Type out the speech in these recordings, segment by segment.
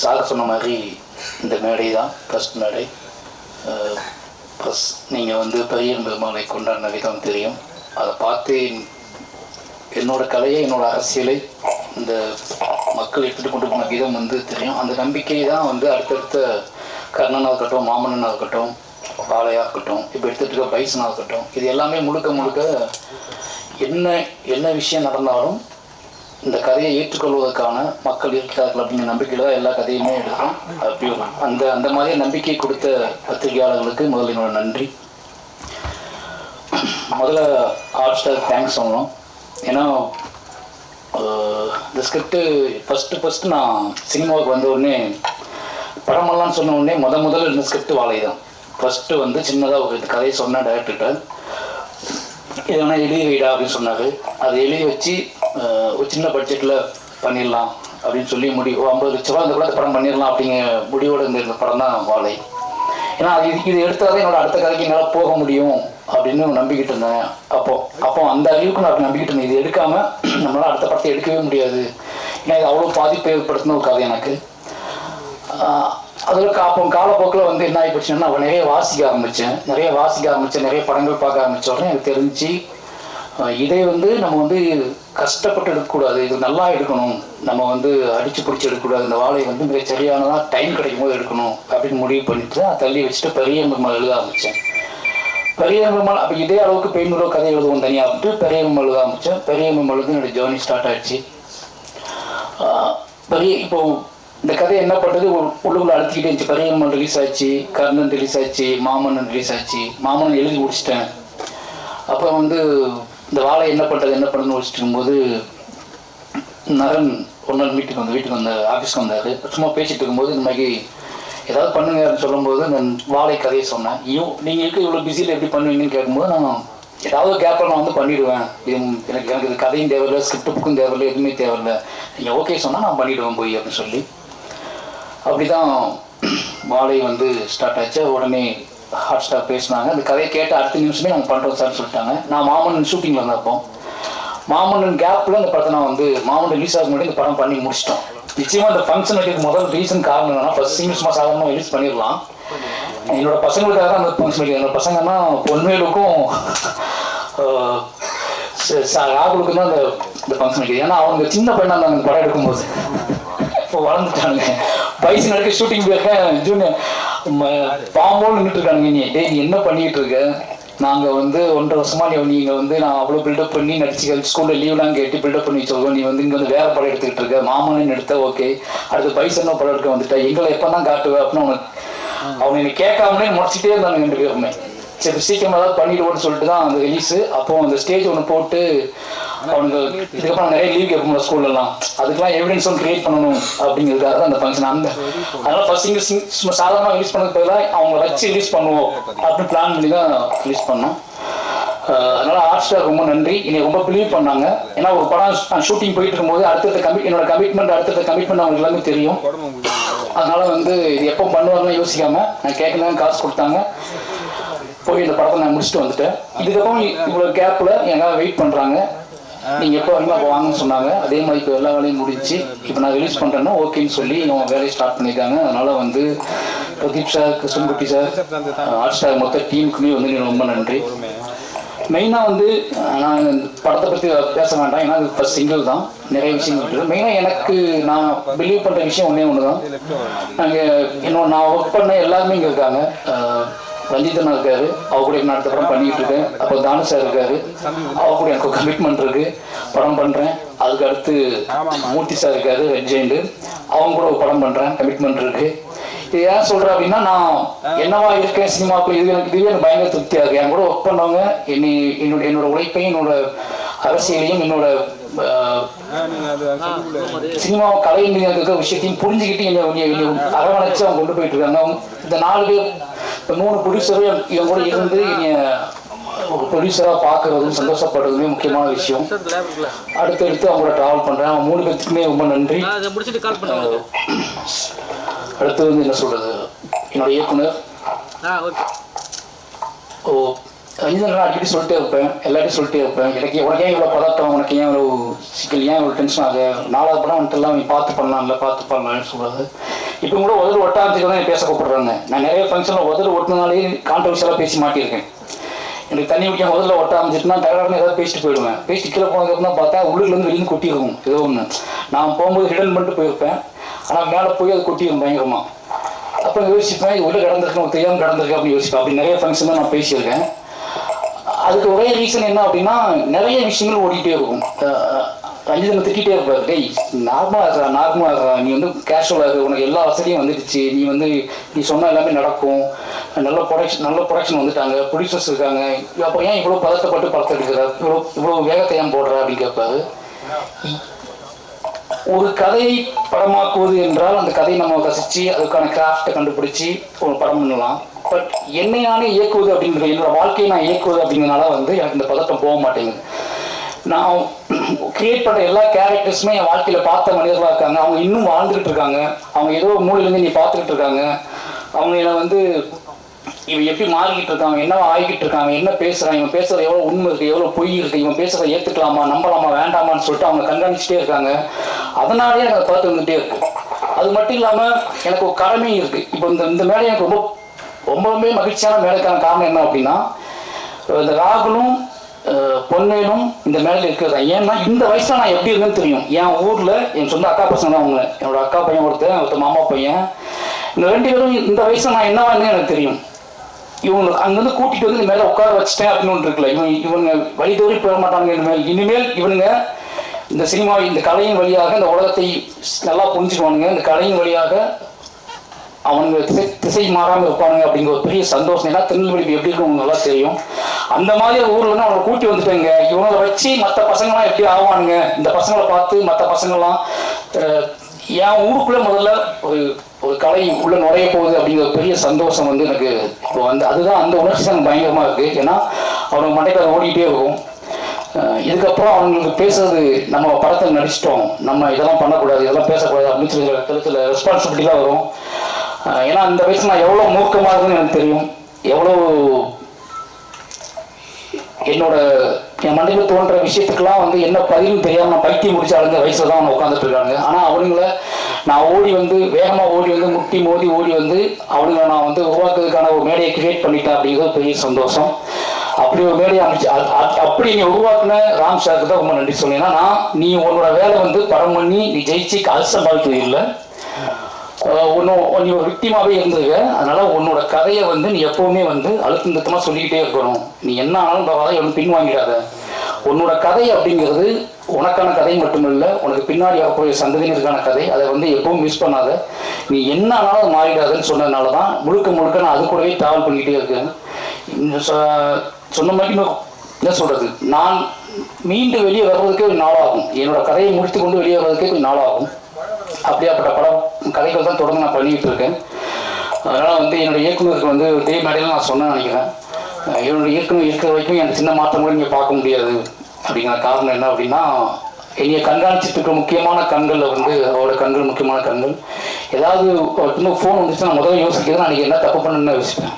Sir சொன்ன மாதிரி இந்த மேடை தான் ஃபஸ்ட் மேடை. ப்ளஸ் நீங்கள் வந்து பெரிய பெருமாளை கொண்டாடின விதம் தெரியும். அதை பார்த்து என்னோடய கலையை, என்னோடய அரசியலை இந்த மக்கள் எடுத்துகிட்டு கொண்டு போன விதம் வந்து தெரியும். அந்த நம்பிக்கை தான் வந்து அடுத்தடுத்த கர்ணனாக இருக்கட்டும், மாமன்னனாக இருக்கட்டும், பாலையாக இருக்கட்டும், இப்போ எடுத்துகிட்டு இருக்க பைசனாக இருக்கட்டும், இது எல்லாமே முழுக்க முழுக்க என்ன விஷயம் நடந்தாலும் இந்த கதையை ஏற்றுக்கொள்வதற்கான மக்கள் இருக்கிறார்கள் அப்படிங்கிற நம்பிக்கையில் தான் எல்லா கதையுமே எடுக்கிறோம். பியூர் அந்த மாதிரி நம்பிக்கை கொடுத்த பத்திரிகையாளர்களுக்கு முதல்ல என்னோட நன்றி. முதல்ல ஹாட்ஸ்டார் தேங்க்ஸ் சொல்லணும். ஏன்னா இந்த ஸ்கிரிப்டு ஃபஸ்ட்டு நான் சினிமாவுக்கு வந்த உடனே படமெல்லாம் சொன்ன உடனே முதல்ல இந்த ஸ்கிரிப்ட் வாழை தான். ஃபஸ்ட்டு வந்து சின்னதாக ஒரு கதையை சொன்ன டைரக்டர்கிட்ட இதனா எழுதி வைடா அப்படின்னு சொன்னார். அதை எழுதி வச்சு ஒரு சின்ன பட்ஜெட்டில் பண்ணிடலாம் அப்படின்னு சொல்லி 50 லட்ச ரூபா இந்த கூட படம் பண்ணிடலாம் அப்படிங்கிற முடிவோடு இருந்த படம் தான் வாழை. ஏன்னா இது எடுத்தால் என்னோட அடுத்த கதைக்கு என்னால் போக முடியும் அப்படின்னு நம்பிக்கிட்டு இருந்தேன். அப்போ அந்த அறிவுக்கு நான் நம்பிக்கிட்டு இருந்தேன். இது எடுக்காமல் நம்மளால் அடுத்த படத்தை எடுக்கவே முடியாது. ஏன்னா இது அவ்வளோ பாதிப்பு ஏற்படுத்தின ஒரு கதை எனக்கு. அதில் அப்போ காலப்போக்கில் வந்து என்ன ஆகி போச்சுன்னா நான் நிறைய வாசிக்க ஆரம்பித்தேன். நிறைய படங்கள் பார்க்க ஆரம்பித்த உடனே எனக்கு தெரிஞ்சு இதை வந்து நம்ம வந்து கஷ்டப்பட்டு எடுக்கக்கூடாது, இது நல்லா எடுக்கணும், நம்ம வந்து அடித்து பிடிச்சி எடுக்கக்கூடாது, இந்த வாழை வந்து மிக சரியானதாக டைம் கிடைக்கும் போது எடுக்கணும் அப்படின்னு முடிவு பண்ணிட்டு அதை தள்ளி வச்சுட்டு பெரிய பெருமாள் எழுத ஆரம்பித்தேன். பெரிய பெருமாள் அப்போ இதே அளவுக்கு பெயின்களோ கதை எழுதுவோம் தனியாக அப்படின்ட்டு பெரிய பெருமாள் எழுத ஆரம்பித்தேன். பெரிய பெருமாள் வந்து என்னோடய ஜேர்னி ஸ்டார்ட் ஆகிடுச்சு. இப்போது இந்த கதை என்ன பண்ணுறது உள்ளுக்குள்ள அழுத்திக்கிட்டே இருந்துச்சு. பெரிய பெருமாள் ரிலீஸ் ஆச்சு, கர்ணன் ரிலீஸ் ஆச்சு, மாமன்னன் ரிலீஸ் ஆச்சு. மாமன்னன் எழுதி முடிச்சிட்டேன். அப்புறம் வந்து இந்த வாழை என்ன பண்ணுறதுன்னு வச்சுட்டு இருக்கும்போது நரன் ஒரு நாள் வீட்டுக்கு வந்த ஆஃபீஸ்க்கு வந்தார். சும்மா பேசிகிட்டு இருக்கும்போது இந்த மாதிரி ஏதாவது பண்ணுங்க அப்படின்னு சொல்லும்போது நான் வாழை கதையை சொன்னேன். நீங்கள் இருக்க இவ்வளோ பிஸியில் எப்படி பண்ணுவீங்கன்னு கேட்கும்போது நான் ஏதாவது கேப்பில் நான் வந்து பண்ணிவிடுவேன். எனக்கு இது கதையும் தேவையில்லை, ஸ்கிரிப்ட் புக்கும் தேவையில்லை, எதுவுமே தேவையில்லை, நீங்கள் ஓகே சொன்னால் நான் பண்ணிவிடுவேன் போய் அப்படின்னு சொல்லி அப்படி தான் வாழை வந்து ஸ்டார்ட் ஆச்சு. உடனே ஹாட்ஸ்டார் பேசினாங்க. அந்த கதையை கேட்டு அடுத்த நிமிஷமே நாங்கள் பண்ணுறோம் சார்னு சொல்லிட்டாங்க. நான் மாமன்னன் ஷூட்டிங்கில் இருந்தப்போ மாமன்னன் கேப்பில் இந்த படத்தை நான் வந்து மாமன்னன் ரிலீஸ் ஆக முன்னாடி இந்த படம் பண்ணி முடிச்சிட்டோம். நிச்சயமாக இந்த ஃபங்க்ஷன் வைக்கிறதுக்கு முதல் ரீசன் காரணம் என்னன்னா ஃபஸ்ட் சிங்கிள் சும்மா சாதாரணமாக ரிலீஸ் பண்ணிடலாம். என்னோட பசங்களுக்காக தான் அந்த ஃபங்க்ஷன் வைக்கிறேன். என்னோட பசங்கன்னா பொன்வேலுக்கும் ராகுலுக்கும் தான் இந்த ஃபங்க்ஷன் வைக்கிறேன். ஏன்னா அவங்க சின்ன பையனாக இருந்தாங்க இந்த படம் எடுக்கும்போது. இப்போ வளர்ந்துட்டானுங்க. வயசு நடக்க ஷூட்டிங் போயிருக்கேன். ஜூனியர் பாம்போன்னு நின்றுட்டு இருக்கானுங்க. நீ என்ன பண்ணிக்கிட்டு இருக்க? நாங்கள் வந்து 1.5 வருஷமா நீங்கள் வந்து நான் அவ்வளோ பில்டப் பண்ணி நடிச்சு ஸ்கூலில் லீவ்லாம் கேட்டு பில்டப் பண்ணி வச்சுருக்கோம். நீ வந்து இங்கே வந்து வேறு படம் எடுத்துக்கிட்டு இருக்க. மாமன்னு எடுத்த ஓகே, அடுத்து பைசன்னு படம் எடுக்க வந்துட்டேன். எங்களை எப்போ தான் காட்டுவேன் அப்படின்னு அவனை என்னை கேட்காமலே முடிச்சுட்டே இருந்தாங்க 2 பேருமே. சரி சீக்கிரம் ஏதாவது பண்ணிடுவோன்னு சொல்லிட்டு தான் அந்த ரிலீஸு. அப்போ அந்த ஸ்டேஜ் ஒன்று போட்டு அவனுக்கு இதுக்கப்புறம் நிறைய லீவ் கேட்போம்ல ஸ்கூல்லலாம், அதுக்கெல்லாம் எவிடன்ஸும் கிரியேட் பண்ணணும் அப்படிங்கிறதுக்காக தான் அந்த ஃபங்க்ஷன். அதனால ஃபர்ஸ்ட் சிங்கிள் சாதாரணமாக ரிலீஸ் பண்ணதுக்கு பதிலாக அவங்க வச்சு ரிலீஸ் பண்ணுவோம் அப்படின்னு பிளான் பண்ணி தான் ரிலீஸ் பண்ணோம். அதனால ஹாட்ஸ்டார் ரொம்ப நன்றி. என்னை ரொம்ப பிலீவ் பண்ணாங்க. ஏன்னா ஒரு படம் ஷூட்டிங் போயிட்டு இருக்கும்போது என்னோட கமிட்மெண்ட் அவங்களுக்கு எல்லாமே தெரியும். அதனால வந்து இது எப்போ பண்ணுவாங்கன்னு யோசிக்காம நான் கேட்கலாம் காசு கொடுத்தாங்க. போய் இந்த படத்தை நான் முடிச்சுட்டு வந்துட்டேன். இதுக்கப்புறம் இவ்வளோ கேப்பில் எங்களால் வெயிட் பண்ணுறாங்க. நீங்கள் எப்போ வரீங்களோ அப்போ வாங்கன்னு சொன்னாங்க. அதே மாதிரி இப்போ எல்லா வேலையும் முடிச்சு இப்போ நான் ரிலீஸ் பண்ணுறேன்னா ஓகேன்னு சொல்லி அவங்க வேலையை ஸ்டார்ட் பண்ணியிருக்காங்க. அதனால் வந்து Pradeep sir, Krishnankutty sir, Hotstar மொத்த டீமுக்குமே வந்து ரொம்ப நன்றி. மெயினாக வந்து நான் படத்தை பற்றி பேச வேண்டாம். ஏன்னா அது ஃபஸ்ட் சிங்கிள் தான், நிறைய விஷயங்கள் இருக்குது. மெயினாக எனக்கு நான் பிலீவ் பண்ணுற விஷயம் ஒன்று தான். நான் ஒர்க் பண்ண எல்லாருமே இங்கே இருக்காங்க. ரஞ்சிதனா இருக்காரு, அவ கூட நான் அடுத்த படம் பண்ணிட்டு இருக்கேன். அப்போ தானு சார் இருக்காரு, அவ கூட எனக்கு கமிட்மெண்ட் இருக்கு, படம் பண்றேன். அதுக்கு அடுத்து மூர்த்தி சார் இருக்காரு, ரெட் ஜெயிண்ட், அவங்க கூட ஒரு படம் பண்றேன், கமிட்மெண்ட் இருக்கு. இது ஏன் சொல்றேன் அப்படின்னா நான் என்னவா இருக்கேன் சினிமாவுக்கு, இதுவே எனக்கு பயங்கர திருப்தியா இருக்கு. என் கூட ஒர்க் பண்ணவங்க என்னோட உழைப்பையும் என்னோட அரசியலையும் என்னோட சினிமா கலையில் இருக்கிற விஷயத்தையும் புரிஞ்சுக்கிட்டு அரவணைச்சு அவங்க கொண்டு போயிட்டு இருக்காங்க. இந்த 4 பேர் 3 ப்ரொடியூசரும் இவங்க கூட இருந்து ஒரு ப்ரொடியூசராக பார்க்கறதும் சந்தோஷப்படுறதுமே முக்கியமான விஷயம். அடுத்தடுத்து அவங்க கூட ட்ராவல் பண்ணுறேன். அவங்க 3 பேர்த்துக்குமே ரொம்ப நன்றி. அடுத்து வந்து என்ன சொல்றது, என்னோட இயக்குனர் ரஞ்சிதன் அடிக்கடி சொல்லிட்டே இருப்பேன், எல்லாத்தையும் சொல்லிட்டே இருப்பேன். உனக்கு ஏன் இவ்வளோ பதட்டம், உனக்கு ஏன் இவ்வளோ சிக்கல், ஏன் இவ்வளோ டென்ஷன் ஆகுது, 4வது படம் வந்துட்டுலாம் நீ பார்த்து பண்ணலாம்னு சொல்கிறது. இப்போ கூட உதடு ஒட்டாமத்துக்கு தான் பேச கூப்பிடுறாங்க. நான் நிறைய ஃபங்க்ஷனில் உதடு ஒட்டினாலே கான்ட்ரவர்ஷியலாக பேசி மாட்டியிருக்கேன். எனக்கு தண்ணி குடிக்க முதல்ல ஒட்ட ஆரம்பிச்சிட்டுனா தகராறுன்னு ஏதாவது பேசிட்டு போயிடுவேன். பேசிட்டு கீழே போனதுக்கப்புறம் பார்த்தா உள்ளுக்குலேருந்து வெளியிருந்து கொட்டியிருக்கும் ஏதோ ஒன்று. நான் போகும்போது ஹிடன் பண்ணிட்டு போயிருப்பேன், ஆனால் மேலே போய் அது கொட்டியிருக்கும் பயங்கரமாக. அப்போ யோசிப்பேன், இது உள்ளே கிடந்திருக்கேன், தெரியாமல் கிடந்திருக்கேன் அப்படின்னு யோசிப்பேன். அப்படி நிறைய ஃபங்க்ஷன் தான் நான் பேசியிருக்கேன். அதுக்கு ஒரே ரீசன் என்ன அப்படின்னா, நிறைய விஷயங்கள் ஓடிக்கிட்டே இருக்கும். ரஞ்சிதனை திட்டிகிட்டே இருப்பார், டேய் நார்மலாக இருக்கா, நீ வந்து கேஷுவலாக இருக்கு, உனக்கு எல்லா வசதியும் வந்துடுச்சு, நீ சொன்னால் எல்லாமே நடக்கும், நல்ல ப்ரொடக்ஷன் வந்துட்டாங்க, ப்ரொடியூசர்ஸ் இருக்காங்க, அப்போ ஏன் இவ்வளோ பதட்டப்பட்டு படத்தை எடுக்கிற, இவ்வளோ வேகத்தை ஏன் போடுற அப்படின்னு கேட்பாரு. ஒரு கதையை படமாக்குவது என்றால் அந்த கதையை நம்ம ரசித்து அதுக்கான கிராஃப்டை கண்டுபிடிச்சி ஒரு படம் பண்ணலாம். பட் என்னை நானே இயக்குவது அப்படிங்கிறது, என்னோடய வாழ்க்கையை நான் இயக்குவது அப்படிங்கிறதுனால வந்து எனக்கு இந்த பதட்டம் போக மாட்டேங்குது. நான் கிரியேட் பண்ணுற எல்லா கேரக்டர்ஸுமே என் வாழ்க்கையில் பார்த்த மனிதர்களாக இருக்காங்க. அவங்க இன்னும் வாழ்ந்துக்கிட்டு இருக்காங்க. அவங்க ஏதோ மூலையிலேருந்து நீ பார்த்துக்கிட்டு இருக்காங்க. அவங்க என்னை வந்து இவன் எப்படி மாறிக்கிட்டு இருக்காங்க, என்ன ஆகிக்கிட்டு இருக்காங்க, என்ன பேசுகிறான், இவன் பேசுகிறது எவ்வளோ உண்மை இருக்குது, எவ்வளோ பொய் இருக்குது, இவன் பேசுகிறத ஏற்றுக்கலாமா, நம்பலாமா, வேண்டாமான்னு சொல்லிட்டு அவங்க கண்காணிச்சுட்டே இருக்காங்க. அதனாலேயே எனக்கு பார்த்து வந்துகிட்டே இருக்குது. அது மட்டும் இல்லாமல் எனக்கு ஒரு கடமையும் இருக்குது. இப்போ இந்த மேடை எனக்கு ரொம்பவே மகிழ்ச்சியான மேடைக்கான காரணம் என்ன அப்படின்னா, இந்த ராகுலும் பொன்வேலும் இந்த மேடையில் இருக்கிறது. ஏன்னா இந்த வயசுல நான் எப்படி இருக்குன்னு தெரியும். என் ஊரில் என் சொந்த அக்கா பசங்க தான் அவங்க, என்னோட அக்கா பையன் ஒருத்தர் மாமா பையன். இந்த 2 பேரும் இந்த வயசுல நான் என்னவான்னு எனக்கு தெரியும். இவங்க அங்கேருந்து கூட்டிகிட்டு வந்து இந்த மேலே உட்கார வச்சுட்டேன் அப்படின்னு ஒன்று இருக்குல்ல, இவங்க வழி தோறி போக மாட்டாங்க. இனிமேல் இவனுங்க இந்த சினிமா, இந்த கலையின் வழியாக இந்த உலகத்தை நல்லா புரிஞ்சுக்குவானுங்க. இந்த கலையின் வழியாக அவனுங்க திசை மாறாமல் இருப்பானுங்க அப்படிங்கிற ஒரு பெரிய சந்தோஷம். ஏன்னா திருநெல்வேலி எப்படி இருக்கும் நல்லா தெரியும். அந்த மாதிரி ஊரில் வந்து அவனை கூட்டி வந்துட்டேங்க. இவங்களை வச்சு மற்ற பசங்களாம் எப்படி ஆவானுங்க, இந்த பசங்களை பார்த்து மற்ற பசங்கள்லாம் என் ஊருக்குள்ளே முதல்ல ஒரு கலை உள்ள நுழைய போகுது அப்படிங்கிற ஒரு பெரிய சந்தோஷம் வந்து எனக்கு இப்போ வந்து அதுதான் அந்த உணர்ச்சி தான் பயங்கரமாக இருக்குது. ஏன்னா அவனுக்கு மண்டைக்கு அதை ஓடிக்கிட்டே இருக்கும். இதுக்கப்புறம் அவங்களுக்கு பேசுறது, நம்ம படத்தில் நடிச்சிட்டோம், நம்ம இதெல்லாம் பண்ணக்கூடாது, இதெல்லாம் பேசக்கூடாது அப்படின்னு சொல்லி கருத்தில் ரெஸ்பான்சிபிலிட்டிலாம் வரும். ஏன்னா இந்த வயசு நான் எவ்வளோ மூர்க்கமாக இருக்குன்னு எனக்கு தெரியும். எவ்வளோ என் மண்டையில் தோன்ற விஷயத்துக்கெல்லாம் வந்து என்ன பதிலும் தெரியாமல் நான் பைத்தியம் முடிச்சு அழுந்த வயசுல தான் அவனை உட்காந்துட்டு இருக்காங்க. ஆனால் அவனுங்கள நான் வேகமாக ஓடி வந்து முட்டி மோதி ஓடி வந்து அவனுங்களை நான் வந்து உருவாக்குறதுக்கான ஒரு மேடையை கிரியேட் பண்ணிட்டேன் அப்படிங்கிறது பெரிய சந்தோஷம். அப்படி ஒரு மேடையை அமைச்சு அப்படி நீ உருவாக்குன ராம் சாருக்கு தான் ரொம்ப நன்றி சொன்னேன். ஏன்னா நீ உன்னோட வேலை வந்து படம் பண்ணி நீ ஜெயிச்சு காசு சம்பாதிக்கிறது இல்லை, நீ ஒரு விக்டிமாவே இருந்திருக்க. அதனால உன்னோட கதையை வந்து நீ எப்பவுமே வந்து அழுத்தம் திருத்தமாக சொல்லிக்கிட்டே இருக்கணும். நீ என்ன ஆனாலும் பரவாயில்ல, ஒன்றும் பின்வாங்கிடாத. உன்னோட கதை அப்படிங்கிறது உனக்கான கதை மட்டுமில்லை, உனக்கு பின்னாடி வரக்கூடிய சந்ததியினருக்கான கதை. அதை வந்து எப்பவும் மிஸ் பண்ணாத, நீ என்ன ஆனாலும் மாறிடாதுன்னு சொன்னதுனால தான் முழுக்க நான் அது கூடவே ட்ராவல் பண்ணிக்கிட்டே இருக்கேன். சொன்ன மாதிரி என்ன சொல்கிறது, நான் மீண்டு வெளியே வர்றதுக்கே ஒரு நாளாகும். என்னோட கதையை முடித்து கொண்டு வெளியே வர்றதுக்கே கொஞ்சம் நாளாகும். அப்படியாப்பட்ட கதைகள் தான் தொடர்ந்து நான் பண்ணிக்கிட்டு இருக்கேன். அதனால் வந்து என்னோடய இயக்குநருக்கு வந்து இதே மேடையில் நான் சொன்னேன்னு நினைக்கிறேன். என்னோடய இயக்குனர் இருக்கிற வரைக்கும் எனக்கு சின்ன மாற்றம் கூட நீங்கள் பார்க்க முடியாது. அப்படிங்கிற காரணம் என்ன அப்படின்னா, என்னையை கண்காணிச்சுட்டு இருக்கிற முக்கியமான கண்களில் வந்து அவரோட கண்கள் முக்கியமான கண்கள். ஏதாவது இன்னும் ஃபோன் வந்துச்சு நான் முதல்ல யோசிக்கிறது, நான் என்ன தப்பு பண்ணுன்னு யோசிப்பேன்.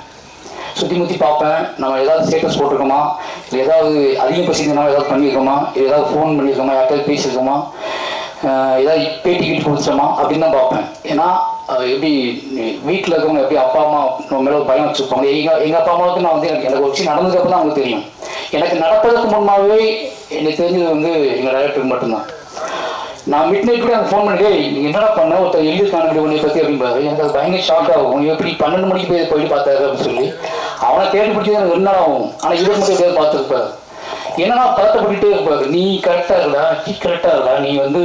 சுற்றி முற்றி பார்ப்பேன், நம்ம ஏதாவது ஸ்டேட்டஸ் போட்டிருக்கோமா, இல்லை ஏதாவது அதிகம் பேசியிருந்தோமா, ஏதாவது பண்ணியிருக்கோமா, ஏதாவது ஃபோன் பண்ணியிருக்கோமா, யார்கிட்ட பேசியிருக்கோமா, ஏதாவது பேட்டி கிட்டு கொடுத்தோமா அப்படின்னு தான் பார்ப்பேன். ஏன்னா எப்படி வீட்டில் இருக்கவங்க எப்படி அப்பா அம்மா நம்ம மேலே ஒரு பயம் வச்சுருப்பாங்க. எங்கள் அப்பா அம்மாவுக்கு நான் வந்து எனக்கு ஒரு விஷயம் நடந்ததுக்கு தான் அவங்களுக்கு தெரியும். எனக்கு நடப்பதற்கு முன்னாவே எனக்கு தெரிஞ்சது வந்து எங்கள் டைரக்டருக்கு மட்டும்தான். நான் மிட் நைட் கூட எனக்கு ஃபோன் பண்ணிட்டு, நீங்கள் என்னடா பண்ண ஒருத்தர் எழுதியிருக்காங்க உன்னை பற்றி அப்படின்பாரு. எனக்கு அது பயங்கர ஷாக் ஆகும். எப்படி 12 மணிக்கு போயிட்டு பார்த்தாரு அப்படின்னு சொல்லி அவனை தேடி பிடிச்சது எனக்கு 2 நாள் ஆகும். ஆனால் இவர் மட்டும் பேர் பார்த்துருப்பாரு. என்னன்னா பதட்டப்பட்டுட்டே இருப்பாரு, நீ கரெக்டாக இருக்கா, நீ வந்து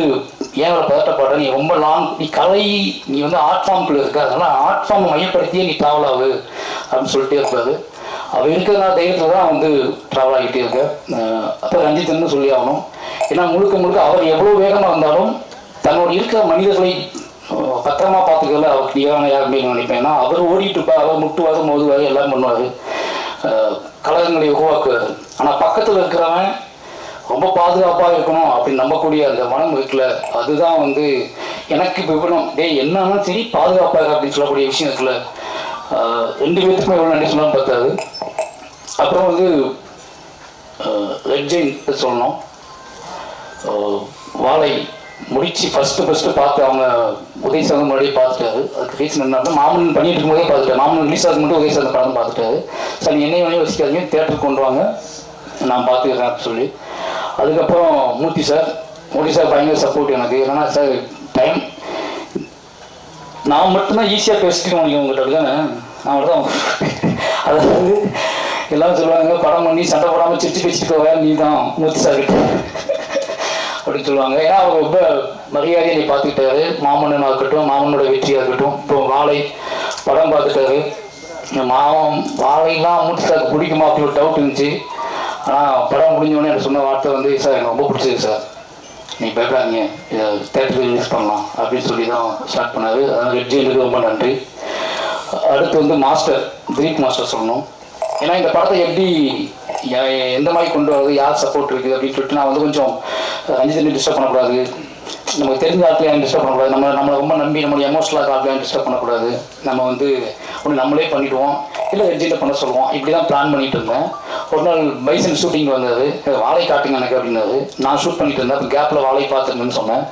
ஏன் அவரை பதட்டப்படுற, நீ ரொம்ப நீ கலை, நீ வந்து ஆர்ட் ஃபார்முக்குள்ள இருக்க, அதனால ஆர்ட் ஃபார்ம் மையப்படுத்தியே நீ ட்ராவல் ஆகு அப்படின்னு சொல்லிட்டே இருப்பாரு. அவர் இருக்கிற தைரியத்தில் தான் வந்து ட்ராவல் ஆகிட்டே இருக்க. அப்போ ரஞ்சித்ன்னு சொல்லி ஆகணும். ஏன்னா முழுக்க அவர் எவ்வளோ வேகமாக இருந்தாலும் தன்னோட இருக்கிற மனிதர்களை பத்திரமா பார்த்துக்கல அவருக்கு நிகரான யாருமே நினைப்பேன். ஏன்னா அவர் ஓடிட்டு இருப்பார், அவர் முட்டுவார் மோதுவார் எல்லாம் பண்ணுவார், கழகங்களை உருவாக்குவார். ஆனால் பக்கத்தில் இருக்கிறவன் ரொம்ப பாதுகாப்பாக இருக்கணும் அப்படின்னு நம்பக்கூடிய அந்த மனம் இருக்குல்ல, அதுதான் வந்து எனக்கு விவரம். என்னன்னா சரி பாதுகாப்பாக அப்படின்னு சொல்லக்கூடிய விஷயம் இருக்குல்ல, 2 பேருக்குமே எவ்வளோ நன்றி சொன்னாலும் பார்த்தாது. அப்புறம் வந்து ரெட் ஜெயின் சொல்லணும், வாழை முடிச்சு ஃபஸ்ட்டு பார்த்து அவங்க உதயசாகர் முன்னாடியே பார்த்துட்டாரு. அதுக்கு ரீசன் என்ன மாமன் பண்ணிட்டு இருக்கும்போதே பார்த்துட்டாரு. மாமன் ரிலீஸ் ஆகும் மட்டும் உதயசாகர் படம் பார்த்துட்டாரு. சார் நீ என்னையும் வச்சுக்காதீங்க, தேட்டருக்கு கொண்டு வாங்க, நான் பார்த்துக்கிறேன் அப்படின்னு சொல்லி. அதுக்கப்புறம் மூர்த்தி சார் பயங்கர சப்போர்ட் எனக்கு. என்னன்னா சார் டைம் நான் மட்டும்தான் ஈஸியாக பேசிட்டு உங்கள்கிட்ட அப்படி தானே நான் மட்டும் தான். அதாவது எல்லாம் சொல்லுவாங்க படம் பண்ணி சண்டை போடாமல் சிரிச்சு பேசிட்டு போவ நீ தான் மூர்த்தி சார் கிட்ட அப்படின்னு சொல்லுவாங்க. ஏன்னா அவர் ரொம்ப மரியாதையை நீ பார்த்துக்கிட்டாரு. மாமன்னனாக இருக்கட்டும், மாமனோட வெற்றியாக இருக்கட்டும். இப்போ வாழை படம் பார்த்துட்டாரு. வாழைலாம் மூர்த்தி சாருக்கு பிடிக்குமா அப்படி ஒரு டவுட் இருந்துச்சு. ஆனால் படம் முடிஞ்சோடனே எனக்கு சொன்ன வார்த்தை வந்து சார் எனக்கு ரொம்ப பிடிச்சது சார், நீ பயப்படாதீங்க, இதை தேட்டருக்கு ரிலீஸ் பண்ணலாம் அப்படின்னு சொல்லி தான் ஸ்டார்ட் பண்ணார். அதனால் ரெட்ஜிக்கு ரொம்ப நன்றி. அடுத்து வந்து மாஸ்டர் திலீப் மாஸ்டர் சொல்லணும். ஏன்னா இந்த படத்தை எப்படி எந்த மாதிரி கொண்டு வரது, யார் சப்போர்ட் இருக்குது அப்படின்னு சொல்லிட்டு நான் வந்து கொஞ்சம் ரஞ்சிதனை டிஸ்டர்ப் பண்ணக்கூடாது, நமக்கு தெரிஞ்ச ஆட்களையும் டிஸ்டர்ப் பண்ணக்கூடாது, நம்மளை ரொம்ப நம்பி நம்மளுடைய எமோஷனலாக ஆட்களையும் டிஸ்டர்ப் பண்ணக்கூடாது, நம்ம வந்து ஒன்று நம்மளே பண்ணிவிடுவோம் இல்லை ரெட்ஜிட்ட பண்ண சொல்லுவோம். இப்படி தான் பிளான் பண்ணிட்டு இருந்தேன். ஒரு நாள் பைசன் ஷூட்டிங் வந்தது, வாழை காட்டுங்க எனக்கு அப்படின்னாரு. நான் ஷூட் பண்ணிட்டு இருந்தேன். அப்போ கேப்பில் வாழை பார்த்துருங்கன்னு சொன்னேன்.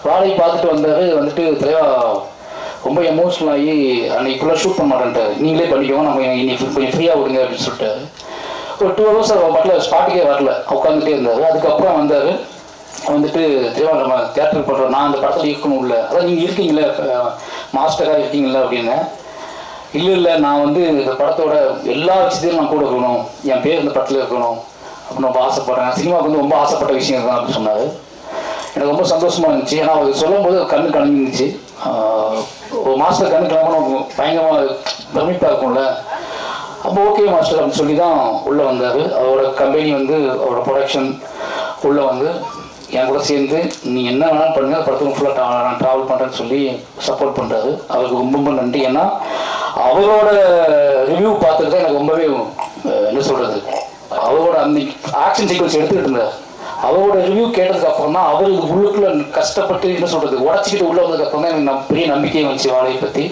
வாழை பார்த்துட்டு வந்தார். வந்துட்டு தலைவா ரொம்ப எமோஷனல் ஆகி அன்னைக்கு ஃபுல்லாக ஷூட் பண்ண மாட்டேன்ட்டார், நீங்களே பண்ணிக்கோங்க, நம்ம இன்னைக்கு கொஞ்சம் ஃப்ரீயாக விடுங்க அப்படின்னு சொல்லிட்டாரு. ஒரு 2 hours பாட்டில் ஸ்பாட்டுக்கே வரல, உட்காந்துட்டே இருந்தார். அதுக்கப்புறம் வந்தார். வந்துட்டு தேவா நம்ம தேட்டருக்கு பண்ணுறோம், நான் அந்த படத்தில் இருக்கணும் இல்லை, அதான் நீங்கள் இருக்கீங்களே மாஸ்டராக இருக்கீங்களா அப்படின்னு. இல்லை நான் வந்து இந்த படத்தோட எல்லா விஷயத்தையும் நான் கூட இருக்கணும், என் பேர் இந்த படத்தில் இருக்கணும் அப்படின்னு ரொம்ப ஆசைப்பட்றேன். சினிமாவுக்கு வந்து ரொம்ப ஆசைப்பட்ட விஷயம் தான் அப்படின்னு சொன்னார். எனக்கு ரொம்ப சந்தோஷமாக இருந்துச்சு. ஏன்னா அவர் சொல்லும்போது கண்ணு கலங்கிருந்துச்சு. ஒரு மாஸ்டர் கண்ணு கிளம்பணும் பயங்கரமாக பிரமிப்பாக இருக்கும்ல. அப்போ ஓகே மாஸ்டர் அப்படின்னு சொல்லி தான் உள்ளே வந்தார். அவரோட கம்பெனி வந்து அவரோட ப்ரொடக்ஷன் உள்ளே வந்து என் கூட சேர்ந்து நீ என்ன வேணாலும் பண்ணுங்க, படத்துக்கு ஃபுல்லாக நான் ட்ராவல் பண்ணுறேன்னு சொல்லி சப்போர்ட் பண்ணுறாரு. அவருக்கு ரொம்ப ரொம்ப நன்றி. ஏன்னா அவரோட ரிவ்யூ பார்த்துட்டு தான் எனக்கு ரொம்பவே என்ன சொல்கிறது, அவரோட அந்த ஆக்ஷன் சீக்வன்ஸ் எடுத்துக்கிட்டு இருந்தார். அவரோட ரிவ்யூ கேட்டதுக்கு அப்புறம் தான் அவர் உள்ளுக்குள்ள கஷ்டப்பட்டு என்ன சொல்கிறது உடச்சிக்கிட்டு உள்ளே வந்ததுக்கு அப்புறம் தான் எனக்கு பெரிய நம்பிக்கையை வந்துச்சு வாழையை பற்றி.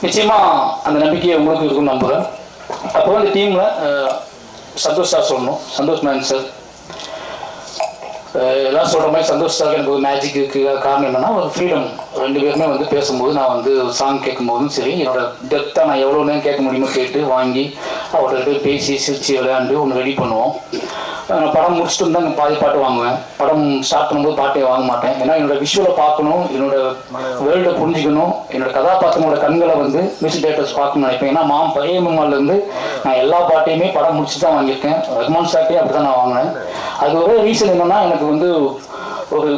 நிச்சயமாக அந்த நம்பிக்கையை உங்களுக்கு இருக்குன்னு நம்புகிறேன். அப்போ இந்த டீமில் சந்தோஷ் சார் சொல்லணும். சந்தோஷ் மேன் சார் எல்லாம் சொல்கிற மாதிரி சந்தோஷ் சார் எனக்கு ஒரு மேஜிக் இருக்குது. காரணம் என்னென்னா ஒரு ஃப்ரீடம். 2 பேருமே வந்து பேசும்போது நான் வந்து சாங் கேட்கும்போதும் சரி, என்னோட டெப்த்தாக நான் எவ்வளோ நேரம் கேட்க முடியுமோ கேட்டு வாங்கி அவர்கிட்ட பேசி சிரித்து விளையாண்டு ஒன்று ரெடி பண்ணுவோம். படம் முடிச்சுட்டு வந்து அங்கே பாதி பாட்டு வாங்குவேன். படம் ஸ்டார்ட் பண்ணும்போது பாட்டே வாங்க மாட்டேன். ஏன்னா என்னோட விஷுவலை பார்க்கணும், என்னோட வேர்ல்டை புரிஞ்சுக்கணும், என்னோட கதாபாத்திரங்களோட கண்களை வந்து மியூசிக் டைரக்டர்ஸ் பார்க்கணும்னு நினைப்பேன். ஏன்னா பழைய மாலேருந்து நான் எல்லா பாட்டையுமே படம் முடிச்சு தான் வாங்கியிருக்கேன். ரஹ்மான் சார்ட்டே அப்படி தான் நான் வாங்கினேன். அது ஒரே ரீசன் என்னென்னா எனக்கு வந்து ஒரு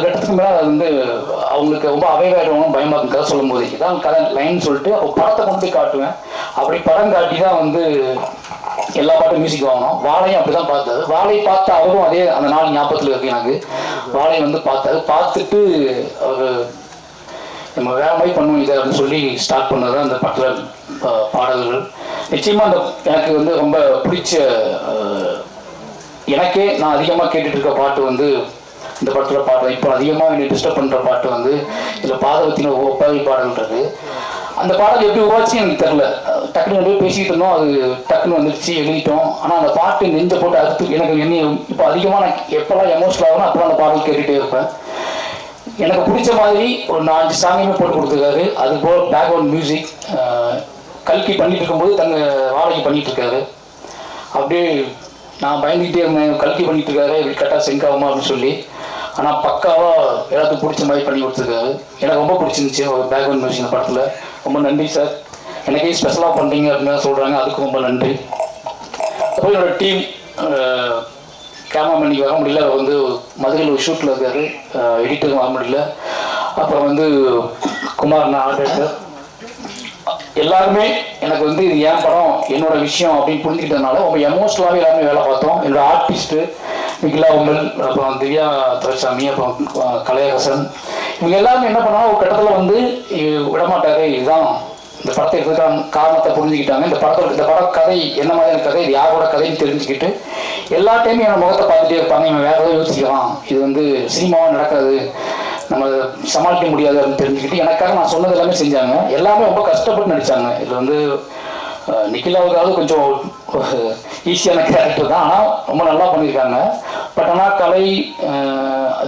கட்டத்துக்கு மேலே அது வந்து அவங்களுக்கு ரொம்ப அவைவாயிடுவாங்க, பயமாக இருக்கும் கதை சொல்லும் போது. இதான் கதை லைன் சொல்லிட்டு அப்போ படத்தை கொண்டு போய் காட்டுவேன். அப்படி படம் காட்டி தான் வந்து எல்லா பாட்டும் மியூசிக் வாங்கணும். வாழையும் அப்படி தான் பார்த்தாரு. வாழை பார்த்து அவரும் அதே அந்த நாள் ஞாபகத்தில் இருக்கு எனக்கு. வாழை வந்து பார்த்தாரு. பார்த்துட்டு அவர் நம்ம வேற மாதிரி பண்ணுவோம் இதை அப்படின்னு சொல்லி ஸ்டார்ட் பண்ணது தான் அந்த படத்தில் பாடல்கள். நிச்சயமாக அந்த எனக்கு வந்து ரொம்ப பிடிச்ச எனக்கே நான் அதிகமாக கேட்டுட்டு இருக்க பாட்டு வந்து இந்த படத்தில் பாடுறேன். இப்போ அதிகமாக என்னை டிஸ்டர்ப் பண்ணுற பாட்டு வந்து இதில் பாதவத்தின ஒப்பாவி பாடல் இருக்கு. அந்த பாடல் எப்படி உருவாச்சு எனக்கு தெரில. டக்குன்னு போய் பேசிக்கிட்டு இருந்தோம், அது டக்குன்னு வந்துடுச்சு, எழுதிட்டோம். ஆனால் அந்த பாட்டு நெஞ்ச போட்டு அறுத்து எனக்கு என்ன இப்போ அதிகமாக நான் எப்போல்லாம் எமோஷனல் ஆகணும் அப்போல்லாம் அந்த பாடல் கேட்டுகிட்டே இருப்பேன். எனக்கு பிடிச்ச மாதிரி ஒரு 4 சாங்கையுமே போட்டு கொடுத்துருக்காரு. அதுபோல் பேக்ரவுண்ட் மியூசிக் கல்கி பண்ணிட்டு இருக்கும்போது வாழைக்கு பண்ணிட்டு இருக்காரு. அப்படியே நான் பயந்துக்கிட்டே இருந்தேன், கல்கி பண்ணிட்டு இருக்காரு இப்படி கரெக்டாக சிங்க் ஆகுமா அப்படின்னு சொல்லி. ஆனால் பக்காவாக எல்லாத்துக்கும் பிடிச்ச மாதிரி பண்ணி கொடுத்துருக்காரு. எனக்கு ரொம்ப பிடிச்சிருந்துச்சு ஒரு பேக்ரவுண்ட் மியூசிக் இந்த படத்தில். ரொம்ப நன்றி சார், எனக்கே ஸ்பெஷலாக பண்ணுறீங்க அப்படின்னு சொல்கிறாங்க, அதுக்கு ரொம்ப நன்றி. அப்புறம் என்னோட டீம் கேமராமேன் வர முடியல, அவர் வந்து மதுரையில் ஒரு ஷூட்டில் இருக்கார், எடிட்டரும் வர முடியல. அப்புறம் வந்து குமார் ஆர்டர் எல்லாருமே எனக்கு வந்து இது என் படம் என்னோட விஷயம் அப்படின்னு புரிஞ்சுக்கிட்டதுனால ரொம்ப எமோஷனலாகவே எல்லாருமே வேலை பார்த்தோம். என்னோட ஆர்டிஸ்ட்டு நிகிலா உமல், அப்புறம் திவ்யா துரைசாமி, அப்புறம் கலையரசன், இவங்க எல்லாருமே என்ன பண்ணாலும் ஒரு கட்டத்தில் வந்து விடமாட்டாரு. இதுதான் இந்த படத்தை எடுத்துக்கான காரணத்தை புரிஞ்சுக்கிட்டாங்க. இந்த பட கதை என்ன மாதிரியான கதை, இது யாரோட கதைன்னு தெரிஞ்சுக்கிட்டு எல்லா டைமும் என்னோட முகத்தை பார்த்துட்டே இருப்பாங்க. இவன் வேற ஏதாவது யோசிக்கலாம், இது வந்து சினிமாவாக நடக்காது, நம்ம சமாளிக்க முடியாது அப்படின்னு தெரிஞ்சுக்கிட்டு எனக்காக நான் சொன்னது எல்லாமே செஞ்சாங்க. எல்லாமே ரொம்ப கஷ்டப்பட்டு நடித்தாங்க. இதில் வந்து நிகிலாவுக்காவது கொஞ்சம் ஈஸியான கேரக்டர் தான், ஆனால் ரொம்ப நல்லா பண்ணியிருக்காங்க. பட் ஆனால் கலை,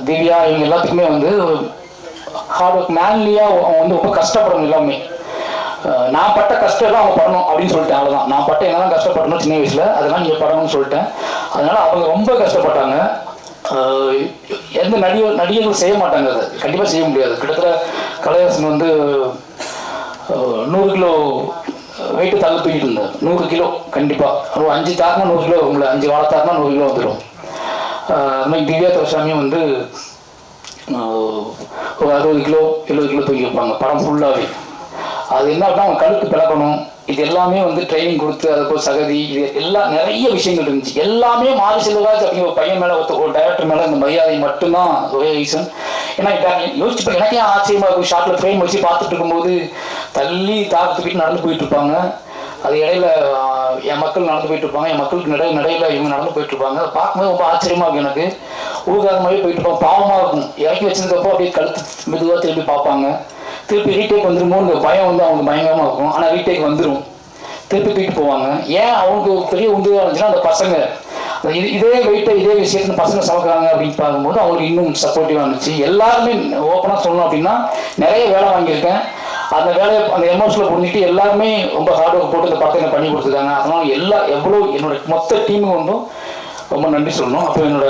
திவ்யா இவங்க எல்லாத்துக்குமே வந்து ஹார்ட் ஒர்க், மேன்லியாக அவங்க வந்து ரொம்ப கஷ்டப்படணும் எல்லாமே. நான் பட்ட கஷ்டம் தான் அவங்க படணும் அப்படின்னு சொல்லிட்டேன். அவ்வளோதான். நான் பட்ட என்னதான் கஷ்டப்படணும் சின்ன வயசில், அதெல்லாம் நீங்கள் படணும்னு சொல்லிட்டேன். அதனால் அவங்க ரொம்ப கஷ்டப்பட்டாங்க. எந்த நடிகர்கள் செய்ய மாட்டாங்க, அதை கண்டிப்பாக செய்ய முடியாது. கிட்டத்தட்ட கலையரசன் வந்து 100 கிலோ வெயிட்டு தள்ளி தூக்கிட்டு இருந்தார். 100 கிலோ கண்டிப்பாக. 5 தாக்குனா 100 கிலோ, உங்களை 5 வாழை தாக்குனா 100 கிலோ வந்துடும். அது மாதிரி திவ்யா துரைசாமியும் வந்து ஒரு 60 கிலோ 70 கிலோ தூக்கி வைப்பாங்க படம் ஃபுல்லாகவே. அது என்ன அப்படின்னா அவங்க கழுத்து பிளக்கணும், இது எல்லாமே வந்து ட்ரைனிங் கொடுத்து அதுக்கு சகதி, இது எல்லாம் நிறைய விஷயங்கள் இருந்துச்சு. எல்லாமே மாரி செல்வராஜ் அப்படிங்கிற ஒரு பையன் மேலே, ஒரு டைரக்டர் மேலே இந்த மரியாதை மட்டும்தான் ஒரே ரீசன். ஏன்னா யோசிச்சுப்பேன், எனக்கே ஆச்சரியமாக இருக்கும். ஷார்ட்டில் ஃப்ரேம் வச்சு பார்த்துட்டு இருக்கும்போது தள்ளி தாக்கத்துக்கிட்டு நடந்து போயிட்டு இருப்பாங்க. அது இடையில என் மக்கள் நடந்து போயிட்டு இருப்பாங்க, என் மக்களுக்கு நடையில இவங்க நடந்து போயிட்டு இருப்பாங்க. அதை பார்க்கும்போது ரொம்ப ஆச்சரியமாக இருக்கும் எனக்கு. ஊருக்காத மாதிரி போயிட்டு இருப்பாங்க, பாவமாக இருக்கும். இறக்கி வச்சதுக்கப்புறம் அப்படியே கழுத்து மெதுவாக திருப்பி பார்ப்பாங்க. திருப்பி ரீடேக் வந்துருமோன்னு பயம் வந்து அவங்களுக்கு பயங்கரமாக இருக்கும். ஆனால் ரீடேக் வந்துடும், திருப்பி தூக்கிட்டு போவாங்க. ஏன் அவங்களுக்கு ஒரு பெரிய உந்துதாக இருந்துச்சுன்னா அந்த பசங்க இதே வெயிட்டை இதே விஷயத்துல பசங்க சமைக்கிறாங்க அப்படின்னு பார்க்கும்போது அவங்களுக்கு இன்னும் சப்போர்ட்டிவாக இருந்துச்சு. எல்லாருமே ஓப்பனாக சொல்லணும் அப்படின்னா நிறைய வேலை வாங்கியிருக்கேன். அந்த வேலையை அந்த எமோஷனில் புரிஞ்சுட்டு எல்லாருமே ரொம்ப ஹார்ட் ஒர்க் போட்டு இந்த படத்தை பண்ணி கொடுத்துருக்காங்க. அதனால் எவ்வளோ என்னோட மொத்த டீமுக்கு வந்து ரொம்ப நன்றி சொல்லணும். அப்போ என்னோட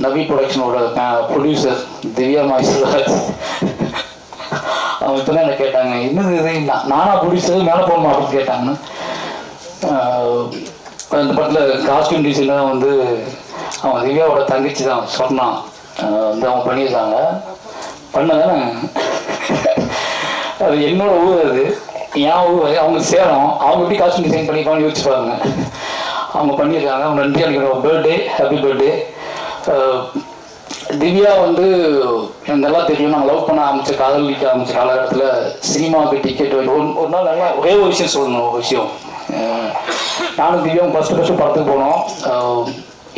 நவி ப்ரொடக்ஷனோட ப்ரொடியூசர் திவ்யா மாய்ஸ்வராஜ் அவங்க இப்போ தான் என்ன கேட்டாங்க, என்னது இது நானா ப்ரொடியூசர் மேலே போகணுமா அப்படின்னு கேட்டாங்கன்னு. அந்த படத்தில் காஸ்டியூம் டிசைனாக வந்து அவன் திவ்யாவோட தங்கச்சி தான் சொன்னான், வந்து அவங்க பண்ணியிருக்காங்க. பண்ணதானே அது என்னோட ஊர், அது என் ஊர், அவங்க சேலம். அவங்க எப்படி காஸ்டியூம் டிசைன் பண்ணியிருக்காங்கன்னு யோசிச்சு பாருங்க. அவங்க பண்ணியிருக்காங்க. அவங்க நன்றி அளிக்கிறோம். Birthday, happy birthday. திவ்யா வந்து எனக்கு நல்லா தெரியும். நாங்கள் லவ் பண்ண காதலிக்க ஆரம்பித்த காலகட்டத்தில் சினிமாவுக்கு டிக்கெட் ஒரு நாள் நல்லா ஒரே ஒரு விஷயம் சொல்லணும். ஒரு விஷயம், நானும் திவ்யாவும் ஃபஸ்ட்டு படத்துக்கு போனோம்.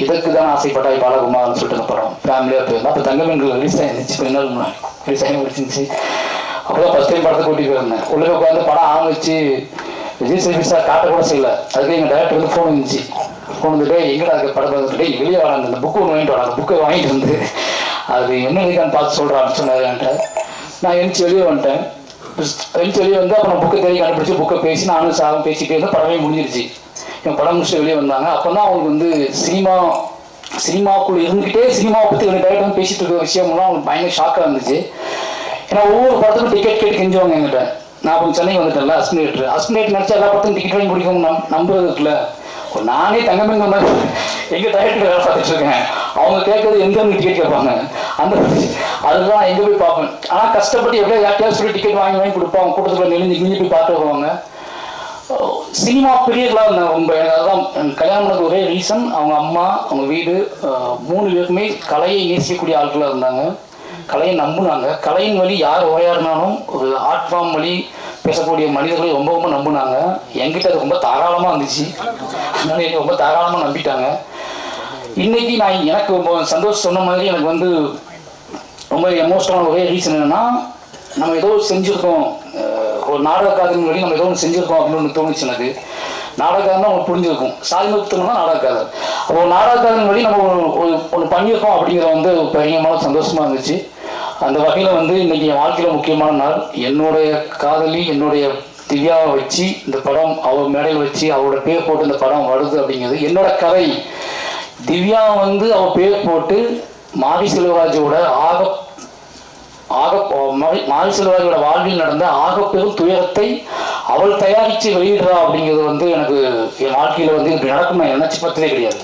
இதற்கு தான் ஆசைப்பட்டாய் பாலகுமார்னு சொல்லிட்டு அந்த படம் ஃபேமிலியாக போயிருந்தோம். அப்போ தங்கமீன்கள் ரிலீஸ் ஆகிருந்துச்சு, கொஞ்ச நாள் முன்னாடி ரிலீஸ் ஆகி முடிச்சிருந்துச்சு. அப்போ தான் ஃபஸ்ட் டைம் படத்தை கூட்டிகிட்டு போயிருந்தேன். உள்ளே உட்காந்து படம் ஆரம்பிச்சு விஜய் சேவி சார் காட்ட கூட செய்யல. அதுக்கு எங்கள் டேரக்டர் வந்து ஃபோன் இருந்துச்சு. ஃபோன் வந்துட்டு எங்கடா அதுக்கு படம் பார்த்துட்டு வெளியே வராங்க, அந்த புக்கு ஒன்று வாங்கிட்டு வராங்க. அந்த புக்கை வாங்கிட்டு வந்து அது என்ன இருக்கான்னு பார்த்து சொல்கிறான்னு சொன்னார்ன்ட்டு நான் எழுச்சி வெளியே வந்துட்டேன். எழுச்சி வெளியே வந்து அப்புறம் புக்கை தேடி கண்டுபிடிச்சி புக்கை பேசி நானும் சாரும் பேசிகிட்டே இருந்தால் படமே முடிஞ்சிருச்சு. என் படம் முடிச்சு வெளியே வந்தாங்க. அப்போ தான் அவங்களுக்கு வந்து சினிமாவுக்குள்ளே இருந்துக்கிட்டே சினிமாவை பற்றி ஒரு டேரக்டர் வந்து பேசிகிட்டு இருக்க விஷயம்லாம் அவங்களுக்கு பயங்கர ஷாக்காக இருந்துச்சு. ஏன்னா ஒவ்வொரு படத்துக்கும் டிக்கெட் கேட்டு கெஞ்சுவாங்க என்கிட்ட. நான் கொஞ்சம் சென்னை வந்துட்டேன்ல, அஸ்மினேட்டர் நினச்சா எல்லா படத்துக்கும் டிக்கெட் வாங்கி பிடிக்கும் நம்புறது இருக்குல்ல. நானே தங்கமேங்க மாதிரி எங்கள் டைரக்டர் வேலை பார்த்துட்டு இருக்கேன். அவங்க கேட்கறது எந்த டிக்கெட் கேட்பாங்க, அந்த அதுதான் எங்கே போய் பார்ப்பேன். ஆனால் கஷ்டப்பட்டு எப்படியா யார்ட்டையாவது சொல்லி டிக்கெட் வாங்கி கொடுப்பாங்க. கூட்டத்தில் நெளிஞ்சு போய் பார்த்து வருவாங்க. சினிமா பிரியர்களாக இருந்தாங்க ரொம்ப. எனக்கு அதுதான் கல்யாணம் பண்ணது ஒரே ரீசன். அவங்க அம்மா, அவங்க வீடு, 3 பேருக்குமே கலையை நேசிக்கக்கூடிய ஆட்களாக இருந்தாங்க. கலையை நம்புனாங்க. கலையின் வழி யார் ஓயாடினாலும் ஒரு ஆர்ட் ஃபார்ம் வழி பேசக்கூடிய மனிதர்களை ரொம்ப ரொம்ப நம்பினாங்க. என்கிட்ட அது ரொம்ப தாராளமாக இருந்துச்சு. அதனால என்னை ரொம்ப தாராளமாக நம்பிட்டாங்க. இன்னைக்கு நான் எனக்கு ரொம்ப சந்தோஷம் சொன்ன மாதிரி எனக்கு வந்து ரொம்ப எமோஷனலான ஒரே ரீசன் என்னன்னா, நம்ம ஏதோ செஞ்சுருக்கோம், ஒரு நாடக காதலின் வழி நம்ம ஏதோ ஒன்று செஞ்சுருக்கோம் அப்படின்னு ஒன்று தோணுச்சு எனக்கு. நாடகம் தான் உங்களுக்கு புரிஞ்சிருக்கும், சாதிமத்துவம் தான் நாடகக்காதல். அப்போ நாடகக்காதலின் வழி நம்ம ஒன்று பண்ணியிருக்கோம் அப்படிங்கிற வந்து பயங்கரமான சந்தோஷமாக இருந்துச்சு. அந்த வகையில் வந்து இன்றைக்கி என் வாழ்க்கையில் முக்கியமான நாள். என்னுடைய காதலி, என்னுடைய திவ்யாவை வச்சு இந்த படம் அவர் மேடையில் வச்சு அவரோட பேர் போட்டு இந்த படம் வருது அப்படிங்கிறது என்னோட கதை. திவ்யா வந்து அவள் பேர் போட்டு மாரி செல்வராஜோட மாரி செல்வராஜோட வாழ்வில் நடந்த ஆகப்பெரும் துயரத்தை அவள் தயாரித்து வெளியிடுறா அப்படிங்கிறது வந்து எனக்கு என் வாழ்க்கையில் வந்து இப்படி நடக்கும் நான் நினச்சி பார்த்ததே கிடையாது.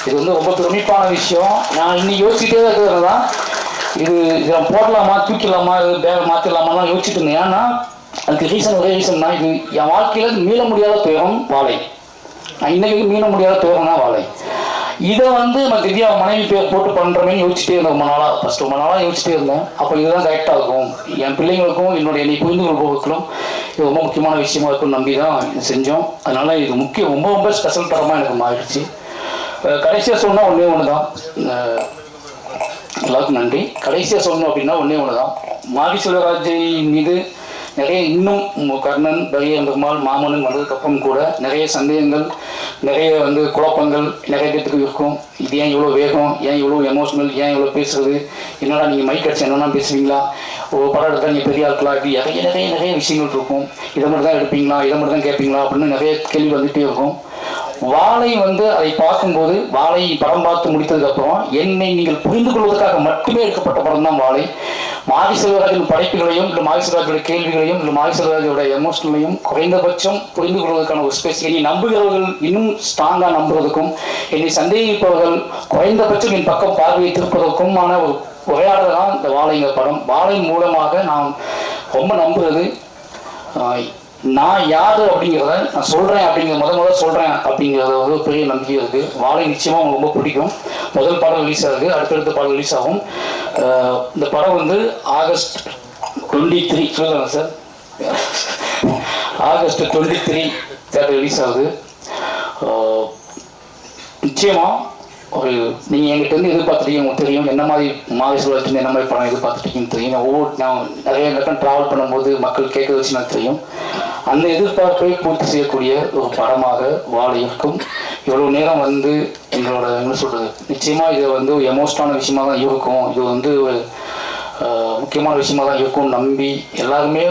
இது வந்து ரொம்ப பிரமிப்பான விஷயம். நான் இன்னைக்கு யோசிச்சுட்டே இருக்கிறது தான், இதை போடலாமா, தூக்கிடலாமா, இது பேக் மாற்றிடலாமாலாம் யோசிச்சுட்டு இருந்தேன். ஏன்னா அதுக்கு ரீசன் ஒரே ரீசன் தான், இது என் வாழ்க்கையில் மீள முடியாத துயரம் வாழை. நான் இன்னைக்கு மீள முடியாத துயரம்னா வாழை. இதை வந்து நான் திவ்யா மனைவி பேர் போட்டு பண்ணுறமேன்னு யோசிச்சுட்டே இருந்தேன் ரொம்ப நாளாக யோசிச்சுட்டே இருந்தேன். அப்போ இதுதான் கரெக்டாக இருக்கும், என் பிள்ளைங்களுக்கும் என்னை புரிந்து கொள்பவர்களும் இது ரொம்ப முக்கியமான விஷயமா இருக்குன்னு நம்பி தான் செஞ்சோம். அதனால் இது ரொம்ப ரொம்ப ஸ்பெஷல் படமாக எனக்கு மாறிடுச்சு. கடைசியாக சொன்னால் ஒன்றே ஒன்று தான், எல்லாருக்கும் நன்றி. கடைசியாக சொல்லணும் அப்படின்னா ஒன்றே ஒன்று தான், மாரி செல்வராஜ் மீது நிறைய இன்னும் கர்ணன், பரியந்தகுமார், மாமன்னன் வந்ததுக்கப்புறம் கூட நிறைய சந்தேகங்கள், நிறைய குழப்பங்கள் நிறைய பேருக்கு இருக்கும். இது ஏன் இவ்வளோ வேகம், ஏன் இவ்வளோ எமோஷனல், ஏன் இவ்வளோ பேசுறது, என்னடா நீங்கள் மைக் அடிச்சு என்னென்னா பேசுவீங்களா, ஒரு படம் எடுத்தால் நீங்கள் பெரிய ஆட்களா, இப்படி நிறைய விஷயங்கள் இருக்கும். இதை மட்டும் தான் எடுப்பீங்களா, இதை மட்டும் தான் கேட்பீங்களா அப்படின்னு நிறைய கேள்வி வந்துகிட்டே இருக்கும். வாழை அதை பார்க்கும்போது, வாழை படம் பார்த்து முடித்ததுக்கப்புறம் என்னை நீங்கள் புரிந்து கொள்வதற்காக மட்டுமே எடுக்கப்பட்ட படம் தான் வாழை. மாரி செல்வராஜின் படைப்புகளையும் இல்லை மாரி செல்வராஜோட கேள்விகளையும் இல்லை மாரி செல்வராஜோட எமோஷனலையும் குறைந்தபட்சம் புரிந்து கொள்வதற்கான ஒரு ஸ்பேஸ், என்னை நம்புகிறவர்கள் இன்னும் ஸ்ட்ராங்காக நம்புவதற்கும், என்னை சந்தேகிப்பவர்கள் குறைந்தபட்சம் என் பக்கம் பார்வையை திருப்பதற்குமான ஒரு உரையாடல் தான் இந்த வாழைங்கிற படம். வாழை மூலமாக நான் ரொம்ப நம்புறது, நான் யாரு அப்படிங்கிறத நான் சொல்கிறேன் முதல்ல சொல்கிறேன் அப்படிங்கிறத ஒரு பெரிய நம்பிக்கை இருக்குது. வாழை நிச்சயமாக உங்களுக்கு ரொம்ப பிடிக்கும். முதல் பாடல் ரிலீஸ் ஆகுது, அடுத்தடுத்த பாடல் ரிலீஸ் ஆகும். இந்த படம் ஆகஸ்ட் 23 சொல்லுங்க சார், ஆகஸ்ட் 23 தேட்டர் ரிலீஸ் ஆகுது. நிச்சயமாக ஒரு நீங்கள் எங்கிட்ட எதிர்பார்த்துட்டீங்க, உங்களுக்கு தெரியும் என்ன மாதிரி மாரி செல்வராஜ் என்ன மாதிரி படம் எதிர்பார்த்துட்டீங்கன்னு தெரியும். நான் நிறைய இடத்துல ட்ராவல் பண்ணும்போது மக்கள் கேட்க வச்சு எனக்கு தெரியும். அந்த எதிர்பார்ப்பை பூர்த்தி செய்யக்கூடிய ஒரு படமாக வாழை இருக்கும். இவ்வளோ நேரம் எங்களோட என்ன சொல்கிறது, நிச்சயமாக இது ஒரு எமோஷனலான விஷயமாக தான் இருக்கும். இது ஒரு முக்கியமான விஷயமாக தான் இருக்கும்னு நம்பி எல்லாருமே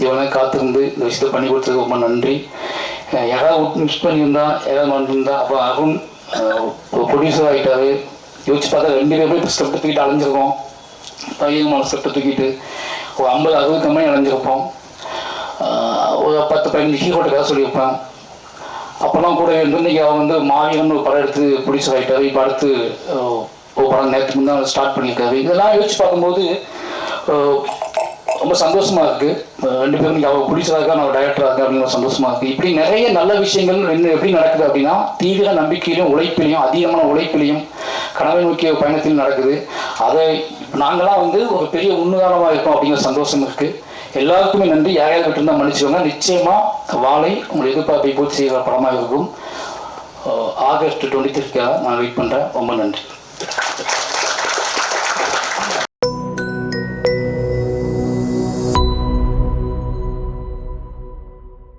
இவ்வளோ காத்திருந்து இந்த விஷயத்தை பண்ணி கொடுத்ததுக்கு ரொம்ப நன்றி. யாராவது மிஸ் பண்ணியிருந்தா, யாராவது பண்ணியிருந்தா, அப்புறம் அருண் ப்ரொடியூசர் ஆகிட்டாரு. யோசிச்சு பார்த்தா 2 பேர் போய் ஸ்கிரிப்ட் தூக்கிட்டு அலைஞ்சிருக்கோம். பையன் ஸ்கிரிப்ட் தூக்கிட்டு ஒரு 50-60 கம்பெனி அலைஞ்சிருப்போம். ஒரு 10-15 ஹீரோட்ட கதை சொல்லியிருப்பேன். அப்போல்லாம் கூட இன்றைக்கி அவன் மாவீரன் ஒரு படம் எடுத்து ப்ரொடியூசர் ஆகிட்டாரு. இப்போ அடுத்து ஒரு படம் நேரத்துக்கு முன்னாடி ஸ்டார்ட் பண்ணியிருக்காரு. இதெல்லாம் யோசிச்சு பார்க்கும்போது ரொம்ப சந்தோஷமாக இருக்குது. 2 பேரும் இன்றைக்கி அவர் ப்ரொடியூசராக இருக்கா, நான் டைரக்டராக இருக்கேன் அப்படிங்கிற சந்தோஷமாக இருக்குது. இப்படி நிறைய நல்ல விஷயங்கள் எப்படி நடக்குது அப்படின்னா, தீவிர நம்பிக்கையிலையும் உழைப்பிலையும், அதிகமான உழைப்பிலையும், கனவை நோக்கிய பயணத்திலும் நடக்குது. அதை நாங்களாம் ஒரு பெரிய உன்னுதாரணமாக இருக்கோம் அப்படிங்கிற சந்தோஷம் இருக்குது. எல்லாருக்குமே நன்றி. யாரையாவது விட்டுருந்தா மன்னிச்சுக்கோங்க. நிச்சயமாக வாழை உங்கள் எதிர்பார்ப்பை பூர்த்தி செய்கிற படமாக இருக்கும். ஆகஸ்ட் 23 நான் வெயிட் பண்ணுறேன். ரொம்ப நன்றி.